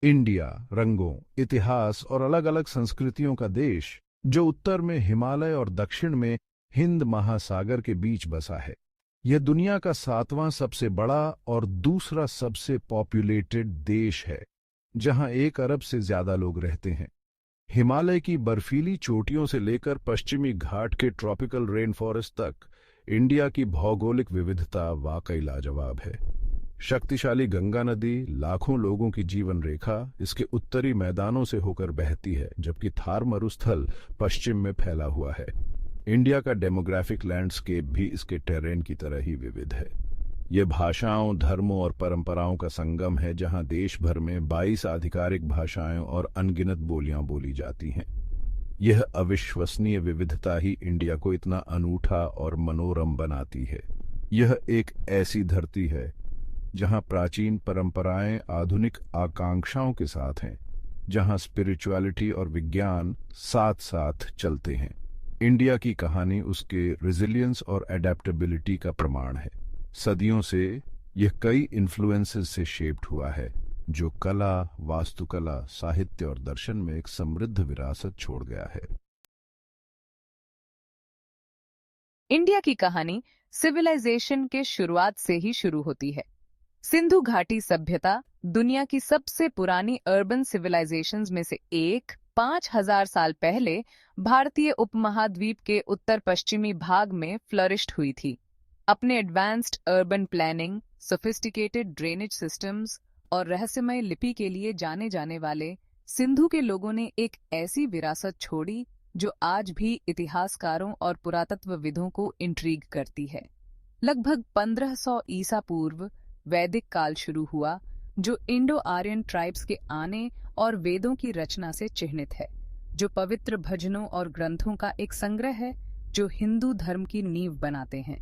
India रंगों, इतिहास और अलग-अलग संस्कृतियों का देश, जो उत्तर में हिमालय और दक्षिण में हिंद महासागर के बीच बसा है। यह दुनिया का 7वां सबसे बड़ा और दूसरा सबसे पॉपुलेटेड देश है, जहां 1 अरब से ज्यादा लोग रहते हैं। हिमालय की बर्फीली चोटियों से लेकर पश्चिमी घाट के ट्रॉपिकल रेन फॉरेस्ट तक, इंडिया की भौगोलिक विविधता वाकई लाजवाब है। शक्तिशाली गंगा नदी, लाखों लोगों की जीवन रेखा, इसके उत्तरी मैदानों से होकर बहती है, जबकि थार मरुस्थल पश्चिम में फैला हुआ है। इंडिया का डेमोग्राफिक लैंडस्केप भी इसके टेरेन की तरह ही विविध है। ये भाषाओं, धर्मों और परंपराओं का संगम है, जहां देश भर में 22 आधिकारिक भाषाएं और अनगिनत बोलियां बोली जाती हैं। यह अविश्वसनीय विविधता ही इंडिया को इतना अनूठा और मनोरम बनाती है। यह एक ऐसी धरती है जहां प्राचीन परंपराएं आधुनिक आकांक्षाओं के साथ हैं, जहां स्पिरिचुअलिटी और विज्ञान साथ साथ चलते हैं। इंडिया की कहानी उसके रेजिलियंस और एडेप्टेबिलिटी का प्रमाण है। सदियों से यह कई इन्फ्लुएंसेस से शेप्ड हुआ है, जो कला, वास्तुकला, साहित्य और दर्शन में एक समृद्ध विरासत छोड़ गया है। इंडिया की कहानी सिविलाइजेशन के शुरुआत से ही शुरू होती है। सिंधु घाटी सभ्यता दुनिया की सबसे पुरानी अर्बन सिविलाइजेशंस में से एक, 5000 साल पहले भारतीय उपमहाद्वीप के उत्तर पश्चिमी भाग में फ्लरिश्ड हुई थी। अपने advanced urban planning, sophisticated drainage systems और रहस्यमय लिपि के लिए जाने जाने वाले सिंधु के लोगों ने एक ऐसी विरासत छोड़ी जो आज भी इतिहासकारों और पुरातत्वविदों को इंट्रीग करती है। लगभग 1500 ईसा पूर्व वैदिक काल शुरू हुआ, जो इंडो आर्यन ट्राइब्स के आने और वेदों की रचना से चिह्नित है, जो पवित्र भजनों और ग्रंथों का एक संग्रह है जो हिंदू धर्म की नींव बनाते हैं।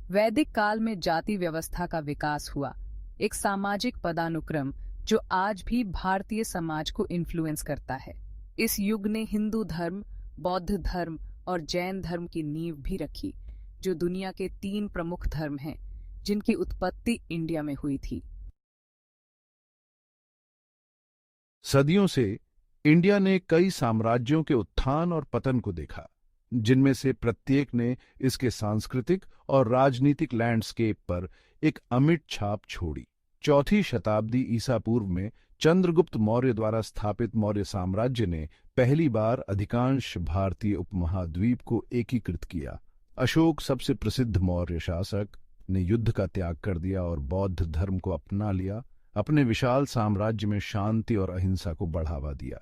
वैदिक काल में जाति व्यवस्था का विकास हुआ, एक सामाजिक पदानुक्रम जो आज भी भारतीय समाज को इन्फ्लुएंस करता है। इस युग ने हिंदू धर्म, बौद्ध धर्म और जैन धर्म की नींव भी रखी, जो दुनिया के 3 प्रमुख धर्म हैं जिनकी उत्पत्ति इंडिया में हुई थी। सदियों से इंडिया ने कई साम्राज्यों के उत्थान और पतन को देखा, जिनमें से प्रत्येक ने इसके सांस्कृतिक और राजनीतिक लैंडस्केप पर एक अमिट छाप छोड़ी। 4वीं शताब्दी ईसा पूर्व में चंद्रगुप्त मौर्य द्वारा स्थापित मौर्य साम्राज्य ने पहली बार अधिकांश भारतीय उपमहाद्वीप को एकीकृत किया। अशोक, सबसे प्रसिद्ध मौर्य शासक, ने युद्ध का त्याग कर दिया और बौद्ध धर्म को अपना लिया। अपने विशाल साम्राज्य में शांति और अहिंसा को बढ़ावा दिया।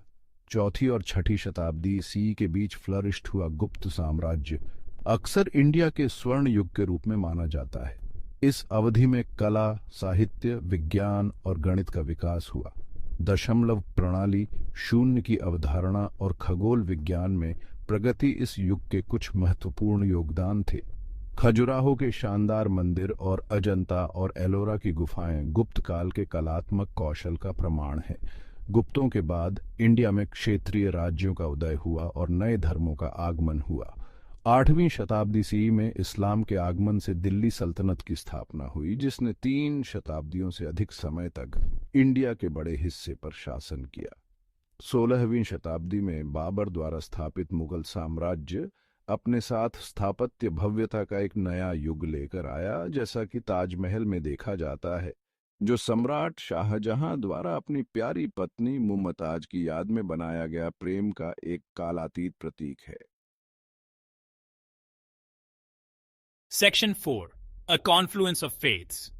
4वीं और 6वीं शताब्दी सी के बीच फ्लरिश्ड हुआ गुप्त साम्राज्य अक्सर इंडिया के स्वर्ण युग के रूप में माना जाता है। इस अवधि में कला, साहित्य, विज्ञान और गणित का विकास हुआ। दशमलव प्रणाली, शून्य की अवधारणा और खगोल विज्ञान में प्रगति इस युग के कुछ महत्वपूर्ण योगदान थे। खजुराहो के शानदार मंदिर और अजंता और एलोरा की गुफाएं गुप्त काल के कलात्मक कौशल का प्रमाण हैं। गुप्तों के बाद इंडिया में क्षेत्रीय राज्यों का उदय हुआ और नए धर्मों का आगमन हुआ। 8वीं शताब्दी सी में इस्लाम के आगमन से दिल्ली सल्तनत की स्थापना हुई, जिसने 3 शताब्दियों से अधिक समय तक इंडिया के बड़े हिस्से पर शासन किया। 16वीं शताब्दी में बाबर द्वारा स्थापित मुगल साम्राज्य अपने साथ स्थापत्य भव्यता का एक नया युग लेकर आया, जैसा कि ताजमहल में देखा जाता है, जो सम्राट शाहजहां द्वारा अपनी प्यारी पत्नी मुमताज की याद में बनाया गया प्रेम का एक कालातीत प्रतीक है। Section 4, a Confluence of faiths.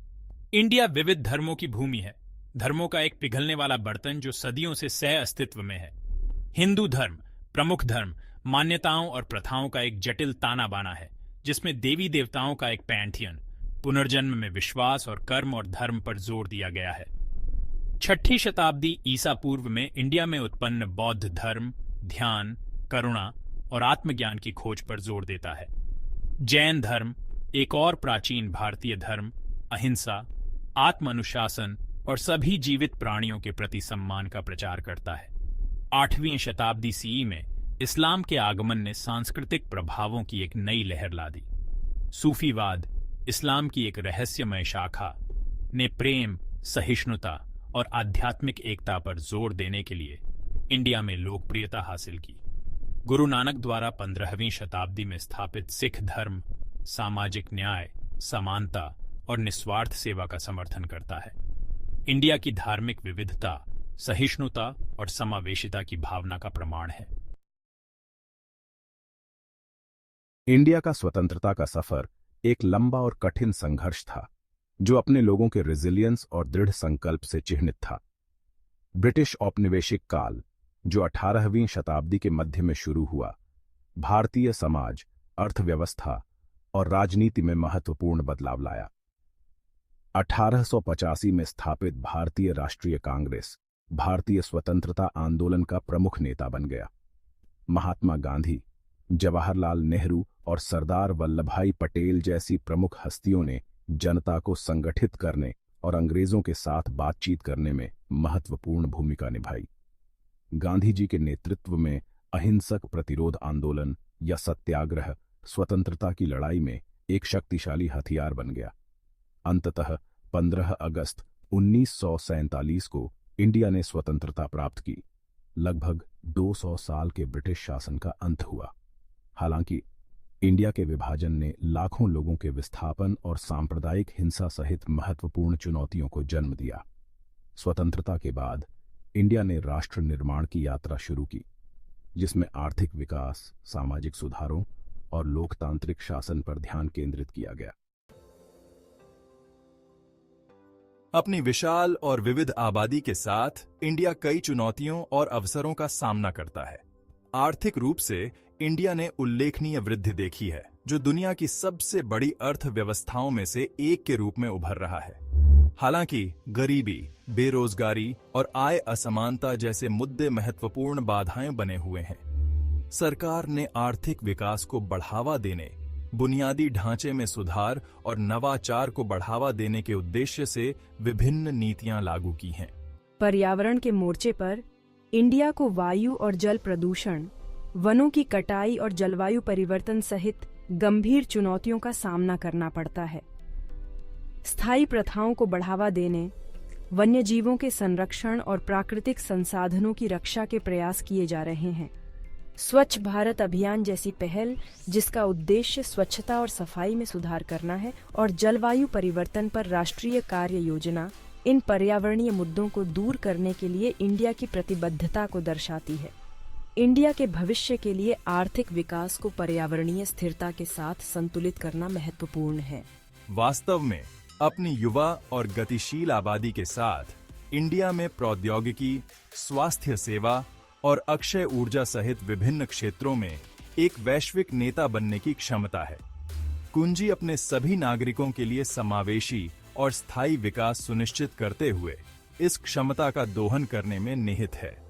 India विविध धर्मों की भूमि है, धर्मों का एक पिघलने वाला बर्तन जो सदियों से सह अस्तित्व में है। हिंदू धर्म प्रमुख धर्म, मान्यताओं और प्रथाओं का एक जटिल ताना बाना है, जिसमें देवी देवताओं का एक पैंथियन, पुनर्जन्म में विश्वास और कर्म और धर्म पर जोर दिया गया है। 6वीं शताब्दी ईसा पूर्व में इंडिया में उत्पन्न बौद्ध धर्म ध्यान, करुणा और आत्मज्ञान की खोज पर जोर देता है। जैन धर्म, एक और प्राचीन भारतीय धर्म, अहिंसा, आत्म अनुशासन और सभी जीवित प्राणियों के प्रति सम्मान का प्रचार करता है। 8वीं शताब्दी सीई में इस्लाम के आगमन ने सांस्कृतिक प्रभावों की एक नई लहर ला दी। सूफीवाद, इस्लाम की एक रहस्यमय शाखा, ने प्रेम, सहिष्णुता और आध्यात्मिक एकता पर जोर देने के लिए इंडिया में लोकप्रियता हासिल की। गुरु नानक द्वारा 15वीं शताब्दी में स्थापित सिख धर्म सामाजिक न्याय, समानता और निस्वार्थ सेवा का समर्थन करता है। इंडिया की धार्मिक विविधता, सहिष्णुता और समावेशिता की भावना का प्रमाण है। इंडिया का स्वतंत्रता का सफर एक लंबा और कठिन संघर्ष था, जो अपने लोगों के रेजिलियंस और दृढ़ संकल्प से चिह्नित था। ब्रिटिश औपनिवेशिक काल, जो 18वीं शताब्दी के मध्य में शुरू हुआ, भारतीय समाज, अर्थव्यवस्था और राजनीति में महत्वपूर्ण बदलाव लाया। 1885 में स्थापित भारतीय राष्ट्रीय कांग्रेस भारतीय स्वतंत्रता आंदोलन का प्रमुख नेता बन गया। महात्मा गांधी, जवाहरलाल नेहरू और सरदार वल्लभभाई पटेल जैसी प्रमुख हस्तियों ने जनता को संगठित करने और अंग्रेजों के साथ बातचीत करने में महत्वपूर्ण भूमिका निभाई। गांधी जी के नेतृत्व में अहिंसक प्रतिरोध आंदोलन या सत्याग्रह स्वतंत्रता की लड़ाई में एक शक्तिशाली हथियार बन गया। अंततः 15 अगस्त 1947 को इंडिया ने स्वतंत्रता प्राप्त की। लगभग 200 साल के ब्रिटिश शासन का अंत हुआ। हालांकि इंडिया के विभाजन ने लाखों लोगों के विस्थापन और सांप्रदायिक हिंसा सहित महत्वपूर्ण चुनौतियों को जन्म दिया। स्वतंत्रता के बाद इंडिया ने राष्ट्र निर्माण की यात्रा शुरू की, जिसमें आर्थिक विकास, सामाजिक सुधारों और लोकतांत्रिक शासन पर ध्यान केंद्रित किया गया। अपनी विशाल और विविध आबादी के साथ इंडिया कई चुनौतियों और अवसरों का सामना करता है। आर्थिक रूप से इंडिया ने उल्लेखनीय वृद्धि देखी है, जो दुनिया की सबसे बड़ी अर्थव्यवस्थाओं में से एक के रूप में उभर रहा है। हालांकि गरीबी, बेरोजगारी और आय असमानता जैसे मुद्दे महत्वपूर्ण बाधाएं बने हुए हैं। सरकार ने आर्थिक विकास को बढ़ावा देने, बुनियादी ढांचे में सुधार और नवाचार को बढ़ावा देने के उद्देश्य से विभिन्न नीतियां लागू की हैं। पर्यावरण के मोर्चे पर इंडिया को वायु और जल प्रदूषण, वनों की कटाई और जलवायु परिवर्तन सहित गंभीर चुनौतियों का सामना करना पड़ता है। स्थायी प्रथाओं को बढ़ावा देने, वन्यजीवों के संरक्षण और प्राकृतिक संसाधनों की रक्षा के प्रयास किए जा रहे हैं। स्वच्छ भारत अभियान जैसी पहल, जिसका उद्देश्य स्वच्छता और सफाई में सुधार करना है, और जलवायु परिवर्तन पर राष्ट्रीय कार्य योजना, इन पर्यावरणीय मुद्दों को दूर करने के लिए इंडिया की प्रतिबद्धता को दर्शाती है। इंडिया के भविष्य के लिए आर्थिक विकास को पर्यावरणीय स्थिरता के साथ संतुलित करना महत्वपूर्ण है। वास्तव में अपनी युवा और गतिशील आबादी के साथ इंडिया में प्रौद्योगिकी, स्वास्थ्य सेवा और अक्षय ऊर्जा सहित विभिन्न क्षेत्रों में एक वैश्विक नेता बनने की क्षमता है। कुंजी अपने सभी नागरिकों के लिए समावेशी और स्थायी विकास सुनिश्चित करते हुए इस क्षमता का दोहन करने में निहित है।